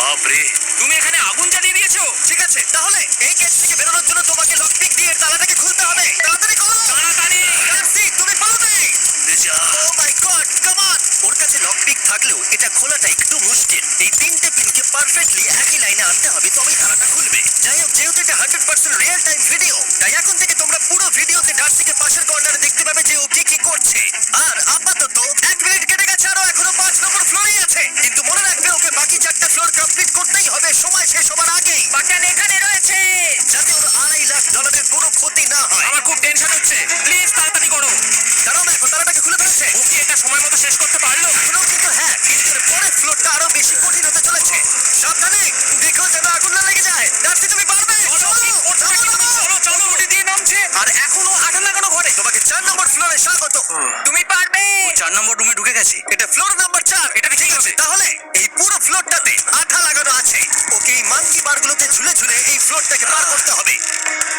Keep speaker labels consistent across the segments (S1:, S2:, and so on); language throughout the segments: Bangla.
S1: বাপ রে,
S2: তুমি এখানে আগুন জ্বালিয়ে দিয়েছো।
S3: ঠিক আছে, তাহলে এই কেস থেকে বেরোনোর জন্য তোমাকে লকপিক দিয়ে তালাটাকে খুলতে হবে। তাড়াতাড়ি করো।
S2: তাড়াতাড়ি।
S3: ডার্সি, তুমি পারবে।
S1: যা।
S3: ও মাই গড, কাম অন। ওর কাছে লকপিক থাকলেও এটা খোলাটা একটু মুশকিল। এই তিনটে পিনকে পারফেক্টলি একই লাইনে আনতে হবে, তবেই তালাটা খুলবে। যাই হোক, যেহেতু এটা 100% রিয়েল টাইম ভিডিও, তাই এখন থেকে তোমরা পুরো ভিডিওতে ডার্সিকে পাশের কর্নারে দেখতে পাবে যে ও কি কি করছে। আর আপাতত 1 মিনিট কেটে গেছে, আরো এখনো 5 নম্বর ফ্লোরেই আছে। কিন্তু মনে রাখবে, ওকে বাকি 4টে ফ্লোর কমপ্লিট করতেই হবে সময় শেষ হবার আগেই,
S2: বাটন এখানে রয়েছে।
S3: যাতে ওর $2.5 লাখ কোনো ক্ষতি না হয়।
S2: আমার খুব টেনশন হচ্ছে, প্লিজ তাড়াতাড়ি করো।
S3: কারণ এখন তালাটাকে খুলে ফেলেছে।
S2: ও কি এটা সময় মতো শেষ করতে পারলো?
S3: এখনো কিন্তু হ্যাঁ, কিন্তু এর পরের ফ্লোরটা আরো বেশি কঠিন হতে চলেছে। সাবধানে, দেখো যেন আগুন না লেগে যায়। ডার্সি, তুমি পারবে।
S2: চলো চলো, উঠে দিয়ে নামছে। আর এখনো আগুন লাগানো ঘরে।
S3: তোমাকে 4 নম্বর ফ্লোরে স্বাগত।
S2: তুমি পারবে।
S1: 4 নম্বর রুমে ঢুকে গেছে।
S3: এটা ফ্লোর নাম্বার 4।
S2: এটা ঠিক আছে।
S3: তাহলে এই পুরো ফ্লোরটাতে আঠা লাগানো আছে। ওকে এই মাঙ্কি বারগুলোতে ঝুলে ঝুলে এই ফ্লোরটাকে পার করতে হবে।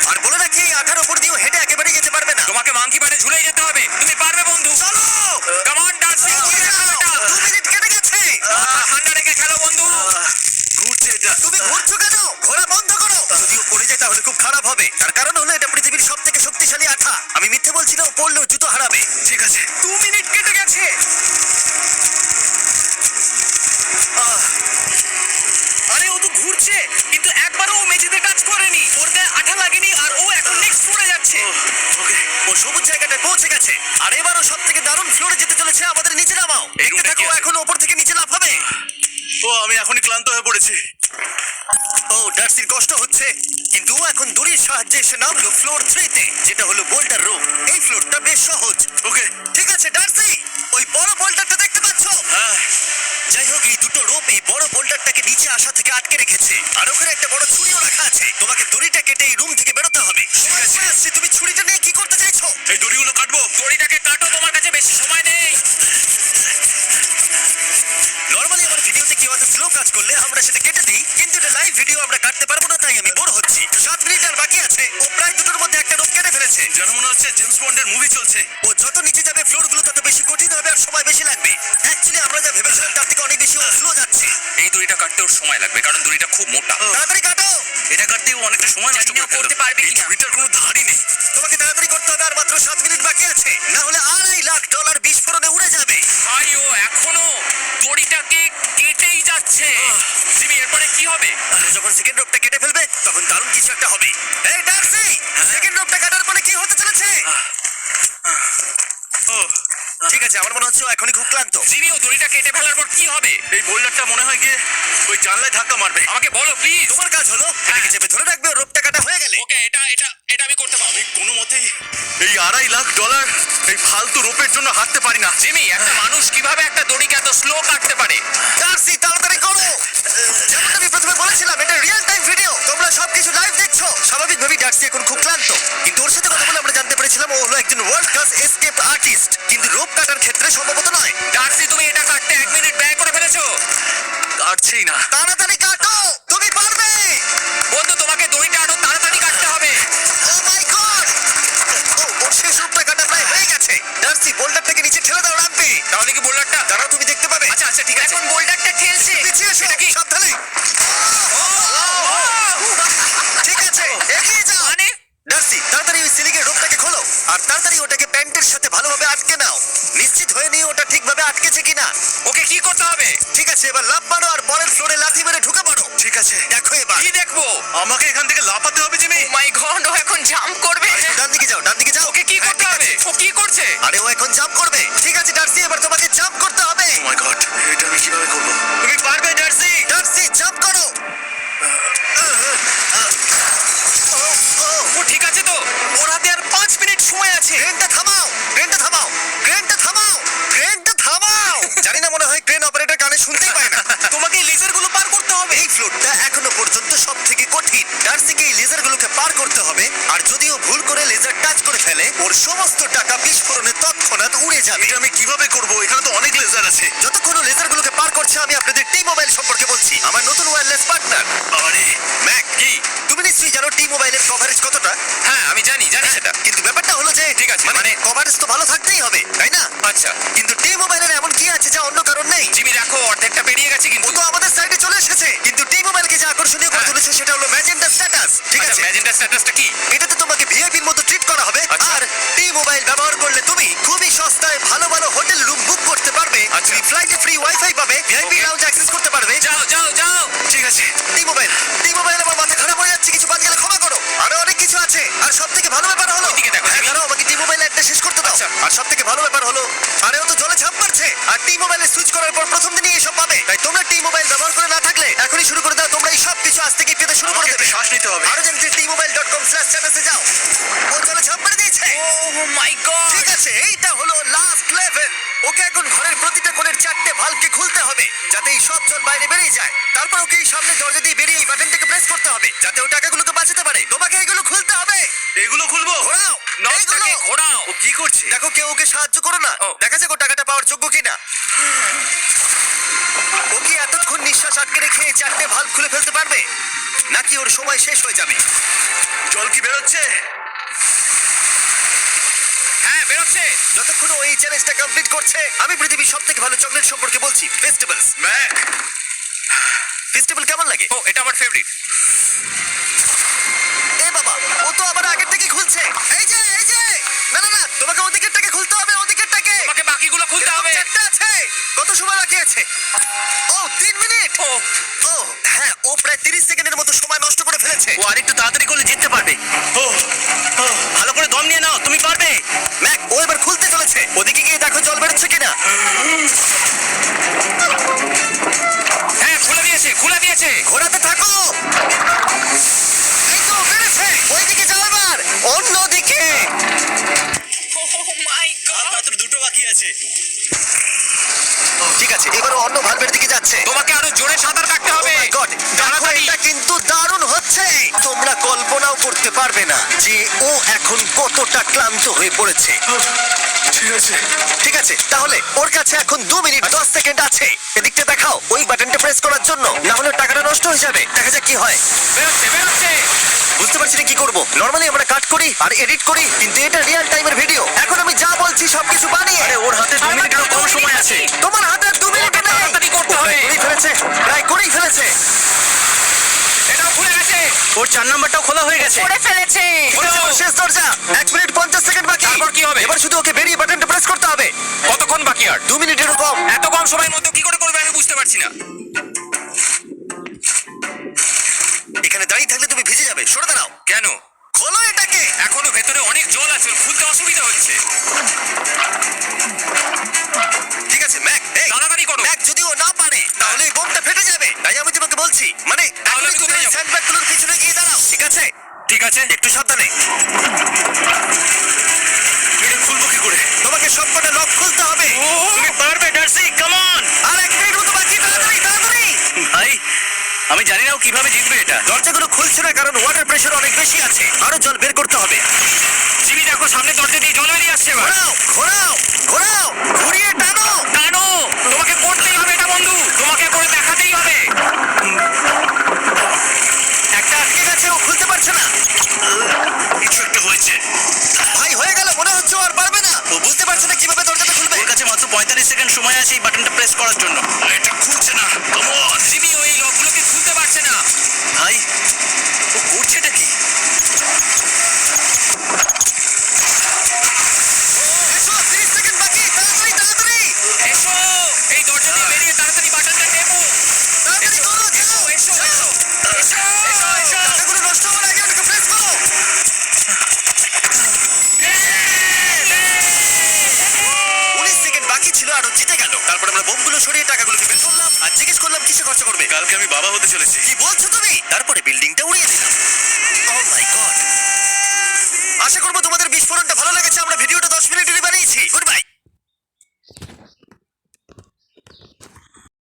S3: আর বলে রাখি, এই আঠার উপর দিয়েও হেঁটে একেবারে যেতে পারবে না।
S2: তোমাকে মাংকি বারে ঝুলেই যেতে হবে। তুমি পারবে বন্ধু।
S3: চলো।
S2: কাম অন ডার্সি,
S3: এগিয়ে যাও। 2 মিনিট কেটে গেছে।
S2: মাথা ঠান্ডা রেখে খেলো বন্ধু।
S1: ঘুরছে এটা।
S3: তুমি ঘুরছো কেন? ঘোরা বন্ধ করো। যদিও পড়ে যায় তাহলে খুব খারাপ হবে। তার কারণ হলো এটা পৃথিবীর সবথেকে শক্তিশালী আঠা। আমি মিথ্যে বলছি না, ও পড়লেও জুতো হারাবে।
S1: ঠিক আছে।
S2: 2 মিনিট কেটে গেছে। আরে ও তো ঘুরছে, কিন্তু একবারও ও মেঝেতে টাচ করেনি। ওর গায়ে আঠা লাগেনি, আর ও এখন নেক্সট ফ্লোরে যাচ্ছে।
S1: ওকে।
S3: ও সবুজ জায়গাটায় পৌঁছে গেছে। আর এবারও সব থেকে দারুণ ফ্লোরে যেতে চলেছে। আমাদের নিচে নামাও।
S1: এই
S3: দেখতে
S1: রুমটা
S3: থাকো,
S1: কি আছে?
S3: এখন ওপর থেকে নিচে লাফাবে।
S1: ও, আমি এখনই ক্লান্ত হয়ে পড়েছি।
S3: ও, ডার্সির কষ্ট হচ্ছে, কিন্তু ও এখন দড়ির সাহায্যে এসে নামলো ফ্লোর 3 তে, যেটা হলো বোল্টার রুম। এই ফ্লোরটা বেশ সহজ।
S1: ওকে।
S3: ঠিক আছে ডার্সি, ওই বড় বোল্ডারটা দেখতে পাচ্ছ?
S1: হ্যাঁ।
S3: যাই হোক, এই দুটো রোপ এই বড় বোল্ডারটাকে নিচে আসা থেকে আটকে রেখেছে। আর ওখানে একটা বড় ছুরিও রাখা আছে। তোমাকে দড়িটা কেটে এই রুম থেকে বেরোতে হবে। সময় আসছে, তুমি ছুরিটা নিয়ে কি করতে চাইছো?
S1: এই দড়িগুলো কাটবো।
S2: দড়িটাকে কাটো, তোমার কাছে বেশি সময় নেই।
S3: নরমালি আমার ভিডিওতে কেউ এত স্লো কাজ করলে আমরা সেটা কেটে দিই, কিন্তু এটা লাইভ ভিডিও, আমরা কাটতে পারবো না, তাই আমি বোর হচ্ছি। 7 মিনিট আর বাকি আছে। ও প্রায় দুটোর মধ্যে একটা রোপ কেটে ফেলেছে।
S1: যেন মনে হচ্ছে জেমস বন্ডের মুভি চলছে।
S3: ও যত নিচে যাবে ফ্লোরগুলো তত বেশি কঠিন হবে আর সময় বেশি লাগবে। অ্যাকচুয়ালি আমরা যা ভেবেছিলাম তার থেকে অনেক বেশি স্লো যাচ্ছে।
S2: এই দড়িটা কাটতে ওর সময় লাগবে, কারণ দড়িটা খুব মোটা।
S3: তাড়াতাড়ি কাটো।
S1: এটা কাটতেও অনেকটা সময় নষ্ট
S2: জানি না
S1: করে
S2: করতে
S1: ফেললো।
S2: পারবে
S1: এই
S2: কিনা।
S1: ছবিটার কোনো ধারই নেই।
S3: তোমাকে তাড়াতাড়ি করতে হবে, আর মাত্র 7 মিনিট বাকি আছে, না হলে $2.5 লাখ বিস্ফোরণে উড়ে যাবে।
S2: ভাই, ও এখনো দড়িটাকে কেটেই যাচ্ছে। জিমি, এরপরে কি হবে?
S3: আর ও যখন সেকেন্ড রোপটা কেটে ফেলবে তখন দারুণ কিছু একটা হবে। এই ডার্সি, সেকেন্ড রোপটা কাটার পরে কি হতে চলেছে?
S1: ও,
S3: ঠিক আছে, আমার মনে হচ্ছে ও এখনই খুব ক্লান্ত।
S2: জিমি, ও দড়িটা কেটে ফেলার পর কি হবে?
S1: এই বোল্ডারটা মনে হয় গিয়ে ওই জানলায় ধাক্কা মারবে।
S2: আমাকে বলো প্লিজ।
S3: তোমার কাজ হলো এটাকে চেপে ধরে রাখবে, ও রোপটা কাটা হয়ে গেলে।
S2: ওকে, এটা এটা এটা আমি করতে পারবো।
S1: আমি কোনো মতেই এই $2.5 লাখ এই ফালতু রোপের জন্য হাঁটতে পারি না।
S2: জিমি, একটা মানুষ কিভাবে একটা দড়িকে এত স্লো কাটতে পারে?
S3: ডার্সি, তাড়াতাড়ি করো। যেমন আমি প্রথমে বলেছিলাম, এটা রিয়েল টাইম ভিডিও, তোমরা সবকিছু লাইভ দেখছো। স্বাভাবিকভাবেই ডার্সি এখন খুব ক্লান্ত, কিন্তু ওর সাথে কথা বলে আমরা জানতে পেরেছিলাম ও হলো একজন ওয়ার্ল্ড ক্লাস এসকেপ আর্টিস্ট, কিন্তু রোপ কাটার ক্ষেত্রে সম্ভবত নয়।
S2: ডার্সি, তুমি এটা কাটতে 1 মিনিট ব্যয় করে ফেলেছো।
S1: কাটছেই না।
S3: তাড়াতাড়ি কাটো, তুমি পারবে।
S2: বন্ধু, তোমাকে দড়িটা আরো তাড়াতাড়ি কাটতে হবে।
S3: ও মাই গড! ওর শেষ রূপটা কাটা প্রায় হয়ে গেছে। ডার্সি, বোল্ডারটাকে নিচে ঠেলে দাও, রাখবে।
S2: তাহলে কি বোল্ডারটা?
S3: দাঁড়াও, তুমি দেখতে পাবে।
S2: আচ্ছা আচ্ছা, ঠিক আছে। এখন বোল্ডারটা ঠেলছে।
S3: পিছিয়ে এসো,
S2: এটা কি?
S3: সাবধানে। ঠিক আছে, এগিয়ে যাও।
S2: মানে?
S3: ডার্সি, তাড়াতাড়ি ওই সিলিংয়ের রোপটাকে খোলো, আর তাড়াতাড়ি ওটাকে প্যান্টের সাথে ভালোভাবে আটকে নাও। নিশ্চিত হয়ে নিয়ে ওটা ঠিকভাবে আটকেছে কিনা।
S2: ওকে, কি করতে হবে?
S3: ঠিক আছে, এবার লাফ মারো আর পরের ফ্লোরে লাথি মেরে ঢুকে পড়ো।
S1: ঠিক আছে।
S3: দেখো এবার।
S2: কি দেখবো?
S1: আমাকে এখান থেকে লাফাতে হবে জিমি।
S2: ও মাই গড, ও এখন জাম্প করবে।
S3: ডান দিকে যাও, ডান দিকে যাও।
S2: ওকে কি
S3: হ্যাঁ,
S2: করতে
S3: ঠিক
S2: হবে?
S3: আছে।
S2: ও কি করছে?
S3: আরে ও এখন জাম্প করবে। ঠিক আছে ডার্সি, এবার তোমাকে জাম্প করতে হবে।
S1: ও মাই গড, এটা আমি কিভাবে করব?
S3: তুমি পারবে ডার্সি। ডার্সি, জাম্প করো।
S2: ও ঠিক আছে তো? ওর হাতে আর 5 মিনিট সময় আছে।
S3: ক্রেনটা থামাও, ক্রেনটা থামাও, ক্রেনটা থামাও, ক্রেনটা থামাও। জানি না, মনে হয় ক্রেন অপারেটর কানে শুনতেই পায় না। তোমাকে এই লেজারগুলো পার করতে হবে। এই ফ্লোরটা এখনো পর্যন্ত সবথেকে কঠিন। ডার্সিকে এই লেজারগুলোকে পার করতে হবে, আর যদিও ভুল করে লেজার টাচ করে ফেলে, ওর সমস্ত টাকা বিস্ফোরণে তৎক্ষণাৎ উড়ে যাবে।
S1: এটা আমি কিভাবে করব? এখানে তো অনেক লেজার আছে।
S3: যতক্ষণ ও লেজারগুলোকে পার করছে, আমি আপনাদের টি-মোবাইল সম্পর্কে বলছি, আমার নতুন ওয়্যারলেস পার্টনার।
S1: আরে
S3: ম্যাক, কি তুমি নিশ্চয়ই জানো টি-মোবাইলের কভারেজ কতটা?
S2: হ্যাঁ, আমি জানি সেটা।
S3: কিন্তু ব্যাপারটা হলো যে
S2: ঠিক আছে,
S3: মানে কভারেজ তো ভালো থাকতেই হবে, তাই না?
S2: আচ্ছা
S3: কিন্তু টি-মোবাইলের এমন কি আছে যা অন্য কারণ নেই?
S2: জিমি, দেখো অর্ধেকটা পেরিয়ে গেছে
S3: ও
S2: কিন্তু।
S3: তো আমাদের সাইডে চলে এসেছে, কিন্তু আকর্ষণীয় করে তুলেছে সেটা হলো ম্যাজেন্টা স্ট্যাটাস। ঠিক আছে,
S2: ম্যাজেন্টা স্ট্যাটাসটা কি?
S3: এটাতে তোমাকে ভিআইপির মতো ট্রিট করা হবে।
S2: আচ্ছা।
S3: আর টি-মোবাইল ব্যবহার করলে তুমি খুবই সস্তায় ভালো ভালো হোটেল রুম বুক করতে পারবে।
S2: আচ্ছা।
S3: তুমি ফ্লাইটে ফ্রি ওয়াইফাই পাবে, ভিআইপি
S2: Okay.
S3: লাউঞ্জ অ্যাক্সেস করতে পারবে।
S2: যাও যাও যাও।
S3: ঠিক আছে, টি-মোবাইল আমার মাথা খারাপ হয়ে যাচ্ছে, কিছু বাদ গেলে ক্ষমা করো। আরো অনেক কিছু আছে। আর সবথেকে ভালো ব্যাপার হলো,
S2: ওইদিকে দেখো,
S3: হ্যাঁ,
S2: জিমি।
S3: দাঁড়াও, আমাকে টি-মোবাইল একটা শেষ করতে দাও।
S2: আচ্ছা।
S3: আর সবথেকে ভালো ব্যাপার হলো, আরে ও তো জলে ঝাঁপ মারছে। আর টি-মোবাইলে সুইচ করার পর প্রথম দিনই এসব পাবে। তাই তোমরা টি-মোবাইল ব্যবহার করে না থাকলে এখনই শুরু করে দাও। তোমরা এই সব কিছু আজ থেকে পেতে শুরু করে
S1: আমাকে
S3: দেবে।
S1: একটু শ্বাস নিতে হবে।
S3: আরো জানতে t-mobile.com/status-এ যাও। ও জলে ঝাঁপ মেরে দিয়েছে।
S2: ওহ মাই গড।
S3: ঠিক আছে, এইটা হলো লাস্ট লেভেল। ওকে এখন ঘরের প্রতিটা কোণের 4টে ভালভকে খুলতে হবে যাতে এই সব জল বাইরে বেরিয়ে যায়। তারপর ওকে এই সামনে দরজা দিয়ে বেরিয়ে এই বাটনটাকে প্রেস করতে হবে যাতে ও টাকাগুলোকে বাঁচাতে পারে। তোমাকে এগুলো খুলতে হবে।
S1: এগুলো খুলবো?
S3: ঘোরাও এইগুলো।
S2: নটটাকে ঘোরাও।
S1: ও কি করছে?
S3: দেখো কেউ ওকে সাহায্য করো না।
S2: ও।
S3: দেখা যাক ও টাকাটা পাওয়ার যোগ্য কিনা। ও কি এতক্ষণ নিঃশ্বাস আটকে রেখে এই 4টে ভালভ খুলে ফেলতে পারবে, নাকি ওর সময় শেষ হয়ে যাবে?
S1: জল কি বেরোচ্ছে?
S2: হ্যাঁ বেরোচ্ছে।
S3: যতক্ষণ ও এই চ্যালেঞ্জটা কমপ্লিট করছে, আমি পৃথিবীর সবথেকে ভালো চকলেট সম্পর্কে বলছি, ফেস্টিভ্যালস।
S1: ম্যাক,
S3: ফেস্টিভ্যাল কেমন লাগে?
S2: ও এটা আমার ফেভারিট।
S3: এ বাবা, ও তো আবার আগের থেকে খুলছে। এই যে না না না, তোমাকে ওদিকেরটাকে খুলতে হবে, ওদিকেরটাকে।
S2: তোমাকে বাকিগুলো খুলতে
S3: এরকম
S2: হবে।
S3: 4টে আছে। কত সময় বাকি আছে? ও 3 মিনিট।
S2: ও
S3: ও হ্যাঁ, ও প্রায় 30 সেকেন্ডের মতো সময় নষ্ট করে ফেলেছে।
S2: ও আরেকটু তাড়াতাড়ি করলে জিততে পারবে।
S1: ও, ও,
S2: ভালো করে দম নিয়ে নাও, তুমি পারবে।
S3: ম্যাক, ও এবার খুলতে চলেছে। ওদিকে গিয়ে দেখো জল বেরোচ্ছে কিনা।
S2: হ্যাঁ খুলে দিয়েছে, খুলে দিয়েছে।
S3: ঘোরাতে থাকো। এই তো বেড়েছে। ওইদিকে যাও এবার, অন্যদিকে।
S2: ওহ মাই গড।
S1: মাত্র দুটো বাকি আছে।
S3: ঠিক আছে, এবার ও অন্য ভালভের দিকে যাচ্ছে।
S2: তোমাকে আরো জোরে সাঁতার কাটতে হবে।
S3: Oh my God, দেখো
S2: তাড়াতাড়ি।
S3: এটা কিন্তু দারুণ হচ্ছে। তোমরা কল্পনাও করতে পারবে না যে ও এখন কতটা ক্লান্ত হয়ে পড়েছে।
S1: ঠিক আছে।
S3: ঠিক আছে, তাহলে ওর কাছে এখন 2 মিনিট 10 সেকেন্ড আছে। এদিকটা দেখাও, ওই বাটনটা প্রেস করার জন্য, না হলে টাকাটা নষ্ট হয়ে যাবে। দেখা যাক কি হয়।
S2: বেরোচ্ছে বেরোচ্ছে।
S3: বুঝতে পারছি না কি করব। নরমালি আমরা কাট করি আর এডিট করি, কিন্তু এটা রিয়েল টাইমের ভিডিও। এখন আমি যা বলছি সবকিছু বানিয়ে।
S1: আরে ওর হাতে 2 মিনিটেরও কম সময় আছে।
S3: তোমার হাতে 2 মিনিট নেই।
S2: তাড়াতাড়ি করতে হবে।
S3: প্রায় করেই ফেলেছে।
S2: এটাও খুলে গেছে।
S1: ওর 4 নাম্বারটাও খোলা হয়ে গেছে।
S2: করে ফেলেছে।
S3: হয়েছে ওর শেষ দরজা। 1 মিনিট 50 সেকেন্ড বাকি।
S2: তারপর কি হবে?
S3: এবার শুধু ওকে বেরিয়ে বাটনটা প্রেস করতে হবে।
S2: কতক্ষণ বাকি আর?
S3: 2 মিনিটেরও কম।
S2: এত কম সময়ের মধ্যে কি করে করবে আমি বুঝতে পারছি না।
S3: এখানে দাঁড়িয়ে থাকলে তুমি ভিজে যাবে, সরে দাঁড়াও।
S2: কেন?
S3: খোলো এটাকে।
S2: এখনো ভেতরে অনেক জল আছে, ওর খুলতে অসুবিধা হচ্ছে।
S3: ঠিক আছে ম্যাক, এই
S2: তাড়াতাড়ি করো।
S3: ম্যাক, যদি ও না পারে তাহলে এই বোমটা ফেটে যাবে। তাই আমি তোমাকে বলছি, মানে
S2: তাহলে
S3: এখনই
S2: আমি
S3: তুমি
S2: কোথায়
S3: ওই
S2: যাবো?
S3: স্যান্ডব্যাগগুলোর পিছনে গিয়ে দাঁড়াও। ঠিক আছে,
S2: ঠিক আছে।
S3: একটু সাবধানে।
S1: এটা খুলবো কি করে?
S3: তোমাকে সবকটা লক খুলতে হবে।
S1: তুমি পারবে ডার্সি, কাম অন।
S3: আর 1 মিনিট মতো বাকি, তাড়াতাড়ি তাড়াতাড়ি।
S1: ভাই, আমি জানি না ও কিভাবে জিতবে এটা।
S3: দরজাগুলো খুলছে না কারণ ওয়াটার প্রেশার অনেক বেশি আছে। আরো জল বের করতে হবে।
S2: জিমি দেখো সামনে দরজা দিয়ে জল বেরিয়ে আসছে এবার।
S3: ঘোরাও ঘোরাও ঘোরাও, ঘুরিয়ে টানো।
S2: টানো। তোমাকে করতেই হবে এটা বন্ধু, তোমাকে করে দেখাতেই হবে।
S3: একটা আটকে গেছে, ও খুলতে পারছে না।
S1: কিছু একটা হয়েছে।
S3: ভাই হয়ে গেল, মনে হচ্ছে ও আর পারবে না। ও বুঝতে পারছে না কিভাবে দরজাটা খুলবে।
S1: ওর কাছে মাত্র 45 সেকেন্ড সময় আছে এই বাটনটা প্রেস করার জন্য। এটা খুলছে না। Come on.
S2: জিমি ওই লকগুলোকে খুলতে পারছে না।
S1: ভাই, ও করছেটা কি?
S3: এসো, 30 সেকেন্ড বাকি, তাড়াতাড়ি তাড়াতাড়ি
S2: এসো, এই দরজা দিয়ে বেরিয়ে তাড়াতাড়ি বাটনটা টেপো।
S3: তাড়াতাড়ি করো।
S2: এসো এসো এসো এসো এসো এসো।
S3: টাকাগুলো নষ্ট হওয়ার আগে ওটাকে প্রেস করো। 19 সেকেন্ড বাকি ছিল আর ও জিতে গেল। তারপর আমরা বোমগুলো সরিয়ে টাকাগুলোকে বের করলাম আর জিজ্ঞেস করলাম কিসে খরচা করবে।
S1: কালকে আমি বাবা হতে চলেছি।
S3: কি বলছো তুমি? তারপরে বিল্ডিংটা উড়িয়ে দিলাম। ও মাই গড। আশা করবো তোমাদের বিস্ফোরণটা ভালো লেগেছে। আমরা ভিডিওটা 10 মিনিটেরই বানিয়েছি। Good bye.